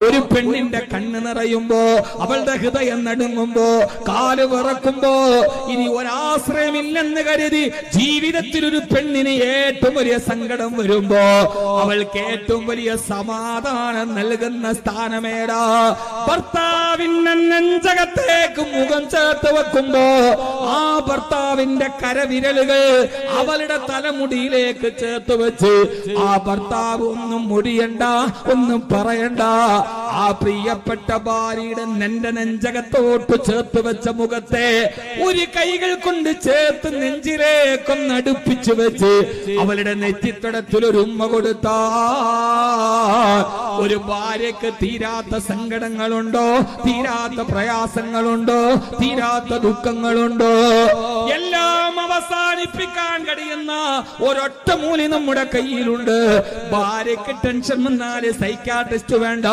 ഒരു പെണ്ണിന്റെ കണ്ണ് നിറയുമ്പോ, അവളുടെ ഹൃദയം നടുങ്ങുമ്പോ, കാല് വിറക്കുമ്പോ, ഇനി ഒരാശ്രയമില്ലെന്ന് കരുതി ജീവിതത്തിൽ ഒരു പെണ്ണിന് ഏറ്റവും വലിയ സങ്കടം വരുമ്പോ അവൾക്ക് ഏറ്റവും വലിയ സമാധാനം നൽകുന്ന സ്ഥാനമേടാ. ഭർത്താവിന്റെ നെഞ്ചകത്തേക്ക് മുഖം ചേർത്ത് വെക്കുമ്പോ ആ ഭർത്താവിന്റെ കരവിരലുകൾ അവളുടെ തലമുടിയിലേക്ക് ചേർത്ത് വെച്ച് ആ ഭർത്താവ് ഒന്നും മുടിയണ്ട, ഒന്നും പറയണ്ട, ആ പ്രിയപ്പെട്ട ഭാര്യയുടെ നിന്റെ നെഞ്ചകത്തോട്ട് ചേർത്ത് വെച്ച മുഖത്തെ ഒരു കൈകൾ കൊണ്ട് ചേർത്ത് നെഞ്ചിലേക്കൊന്ന് അടുപ്പിച്ചു വെച്ച് അവളുടെ നെറ്റിത്തടത്തിൽ ഒരു ഉമ്മ കൊടുത്താ ഒരു ഭാര്യക്ക് തീരാത്ത സങ്കടങ്ങളുണ്ടോ, തീരാത്ത പ്രയാസങ്ങളുണ്ടോ, തീരാത്ത ദുഃഖങ്ങളുണ്ടോ? എല്ലാം അവസാനിപ്പിക്കാൻ കഴിയുന്ന ഒരൊറ്റ മൂലി നമ്മുടെ കയ്യിലുണ്ട്. ഭാര്യക്ക് ടെൻഷൻ വന്നാല് സൈക്കാട്രിസ്റ്റ് വേണ്ട.